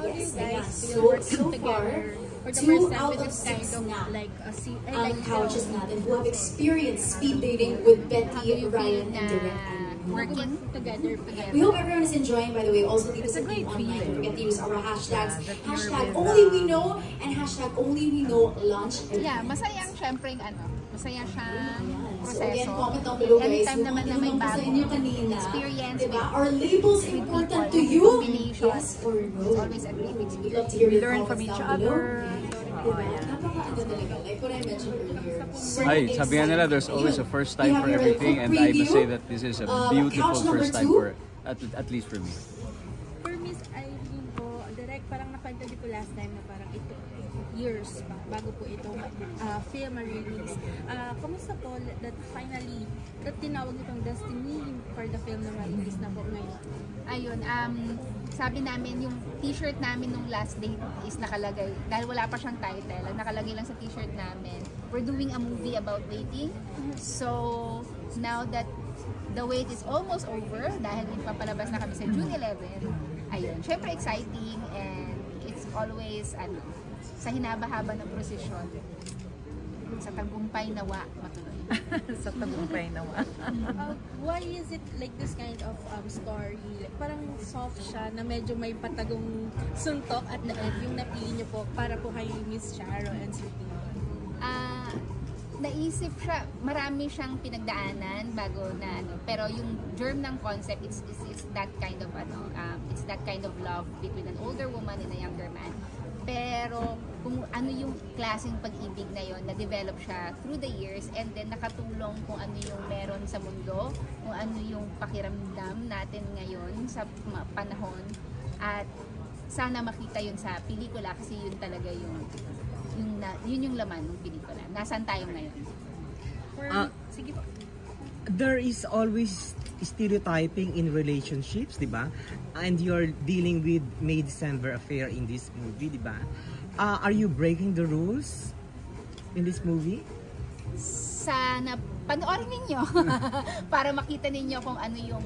How do you guys feel So working far, together for the 2 first time out with of this 6 kind na of like a ang couches natin who have experienced speed dating with Betty, Ryan, and Direct. working together? We hope everyone is enjoying, by the way. Also, dito sa team online, don't forget to use our hashtags. Hashtag only we know and hashtag only we know launch. Yeah, masayang syempre masaya siyang So again, proseso. comment down below guys. Anytime naman na may sa bagong inyo kanina, experience, diba? Are labels important to you? Yes or no? It's always a great We'd experience. love to hear your Learn comments from each down below. other. Napaka-ano talaga. Like what I mentioned earlier. Ay, sabi nga nila, there's always a first time for everything, and I must say that this is a beautiful first time for, at least for me. For Miss Irene po, direct parang nakwento ko last time na parang ito years pa bago po ito film release. Kamusta po that finally that tinawag itong destiny for the film na ma-release na po ngayon? Ayun, sabi namin yung t-shirt namin nung last date is nakalagay, dahil wala pa siyang title, nakalagay lang sa t-shirt namin, we're doing a movie about dating. So, now that the wait is almost over, dahil papalabas na kami sa June 11, ayun, syempre exciting, and it's always, sa hinaba-haba ng prosesyon, sa tagumpay nawa matuloy. Sa tagumpay nawa. Why is it like this kind of story? Like, parang soft siya na medyo may patagong suntok at the end yung napili niyo po para po kay Miss Charo and Sweetie. Naisip siya, marami siyang pinagdaanan bago na pero yung germ ng concept it's that kind of it's that kind of love between an older woman and a younger man. Pero kung ano yung klaseng pag-ibig na yon, na-develop siya through the years, and then nakatulong kung ano yung meron sa mundo, kung ano yung pakiramdam natin ngayon sa panahon, at sana makita yun sa pelikula kasi yun talaga yun yung laman ng pelikula. Nasaan tayo ngayon? Sige po. There is always stereotyping in relationships, di ba? And you're dealing with May December affair in this movie, di ba? Are you breaking the rules in this movie? Sana panoorin ninyo para makita ninyo kung ano yung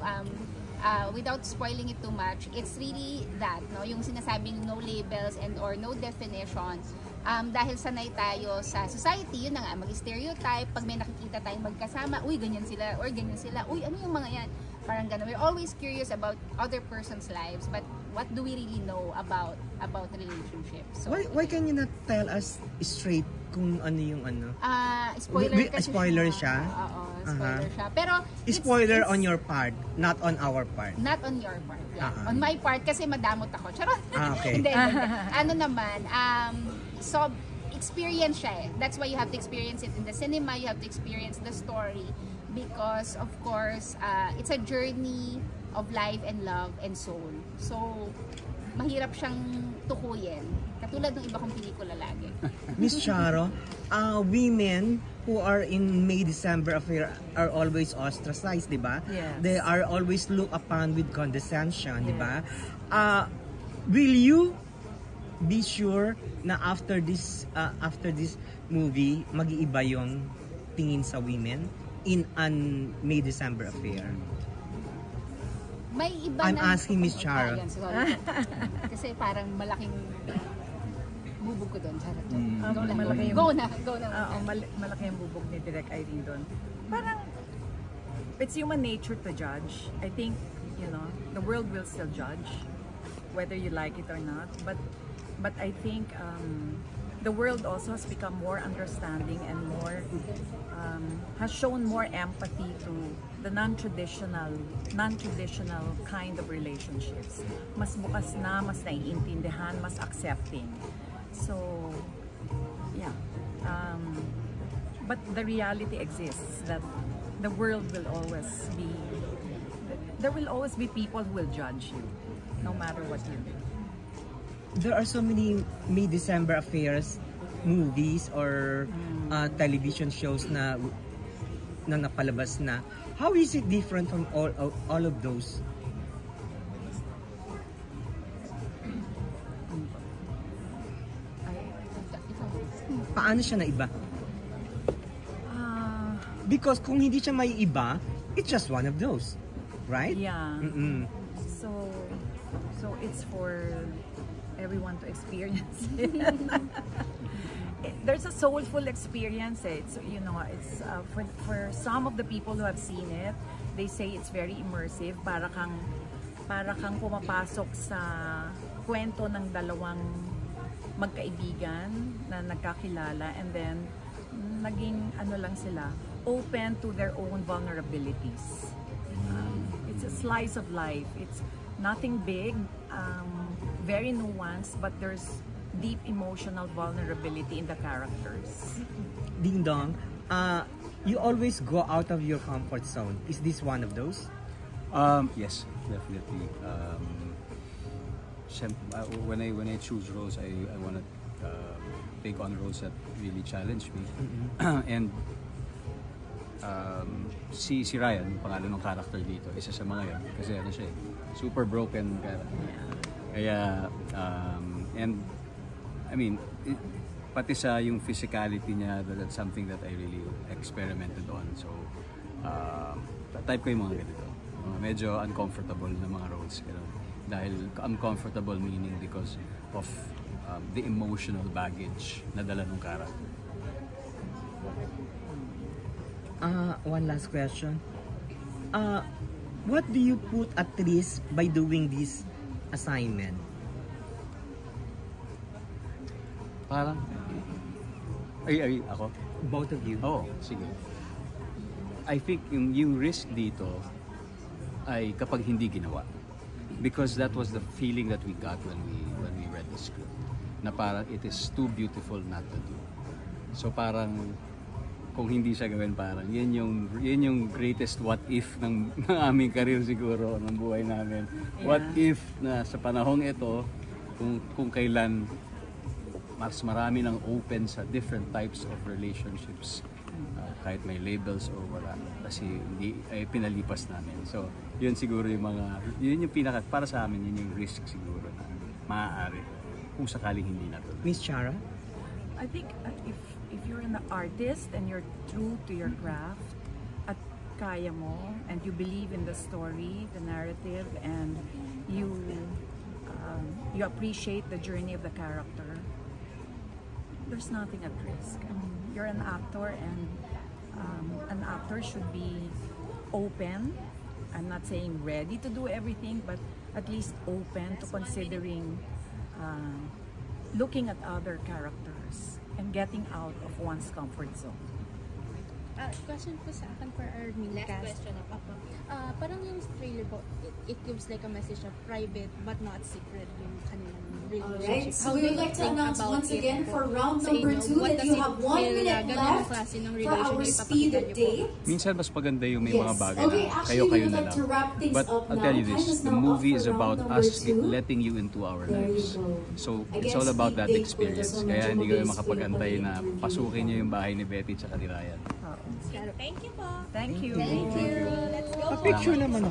without spoiling it too much. It's really that, no, yung sinasabing no labels and or no definitions. Dahil sanay tayo sa society, yun na nga, mag-stereotype, pag may nakikita tayong magkasama, uy, ganyan sila, or ganyan sila, uy, ano yung mga yan? Parang gano'n. We're always curious about other person's lives, but what do we really know about relationships? So, Why can you not tell us straight kung ano yung ano? Spoiler kasi spoiler siya? Oo, spoiler siya. Pero, spoiler on your part, not on our part. Not on your part, yeah. On my part, kasi madamot ako. Charot! Okay. Hindi. Ano naman, so, experience siya eh. That's why you have to experience it in the cinema, you have to experience the story. Because, of course, it's a journey of life and love and soul. So, mahirap siyang tukuyin. Katulad ng iba kong pelikula lagi. Miss Charo, women who are in May December affair are always ostracized, di ba? Yes. They are always looked upon with condescension, di ba? Will you be sure na after this movie, mag-iiba yung tingin sa women in an May December affair? May iba I'm asking Miss Charo. Sorry. Kasi parang malaking bubog ko doon. Go na. Malaki ang bubog ni Direk Irene doon. Parang, it's human nature to judge. I think, the world will still judge, whether you like it or not. But I think the world also has become more understanding and more, has shown more empathy to the non-traditional kind of relationships. Mas bukas na, mas naiintindihan, mas accepting. So, yeah. But the reality exists that the world will always be, there will always be people who will judge you, no matter what you do. There are so many May December affairs movies or television shows na napalabas na. How is it different from all of those? Paano siya na iba? Because kung hindi siya may iba, it's just one of those, right? Yeah. Mm-mm. So it's for everyone to experience it. There's a soulful experience. It's, you know, it's for some of the people who have seen it, they say it's very immersive. Para kang pumapasok sa kwento ng dalawang magkaibigan na nagkakilala, and then naging ano lang sila, open to their own vulnerabilities. It's a slice of life. It's nothing big, very nuanced, but there's deep emotional vulnerability in the characters. Ding Dong, you always go out of your comfort zone. Is this one of those? Yes, definitely. When I choose roles, I want to take on roles that really challenge me. And si Ryan, pangalan ng character dito, isa sa mga yan. Kasi ano siya, super broken character. Kaya, and I mean, pati sa yung physicality niya, that's something that I really experimented on. So, type ko yung mga ganito. Medyo uncomfortable na mga roles. Pero dahil uncomfortable meaning because of the emotional baggage na dala ng character. One last question. What do you put at risk by doing this assignment? Parang, ay, ako? Both of you? Oo, sige. I think yung risk dito ay kapag hindi ginawa. Because that was the feeling that we got when we read the script. Na parang it is too beautiful not to do. So parang kung hindi siya gawin, parang yan yung greatest what if ng aming career siguro, ng buhay namin. Yeah. What if na sa panahong ito, kung kailan mas marami ng open sa different types of relationships, kahit may labels or wala, kasi hindi ay pinalipas namin. So yun siguro yung pinaka, para sa amin yun yung risk siguro na maaari kung sakaling hindi natuloy. Miss Chara? I think if you're an artist and you're true to your craft at kaya mo, and you believe in the story, the narrative, and you appreciate the journey of the character, there's nothing at risk. I mean, you're an actor, and an actor should be open. I'm not saying ready to do everything, but at least open to considering looking at other characters and getting out of one's comfort zone. Question po sa akin for our mini cast. Question na po. Parang yung trailer po, it gives like a message of private but not secret yung kanilang relationship. Alright, so we would like to announce once again for round number 2 that you have 1 minute left for our speed date. Minsan mas maganda yung may mga bagay na kayo-kayo na lang. But I'll tell you this, the movie is about us letting you into our lives. So it's all about that experience. Kaya hindi kayo makapag-antay na pasukin niyo yung bahay ni Betty at ni Ryan. Thank you po. Thank you. Thank you. Let's go. Pa-picture naman ako.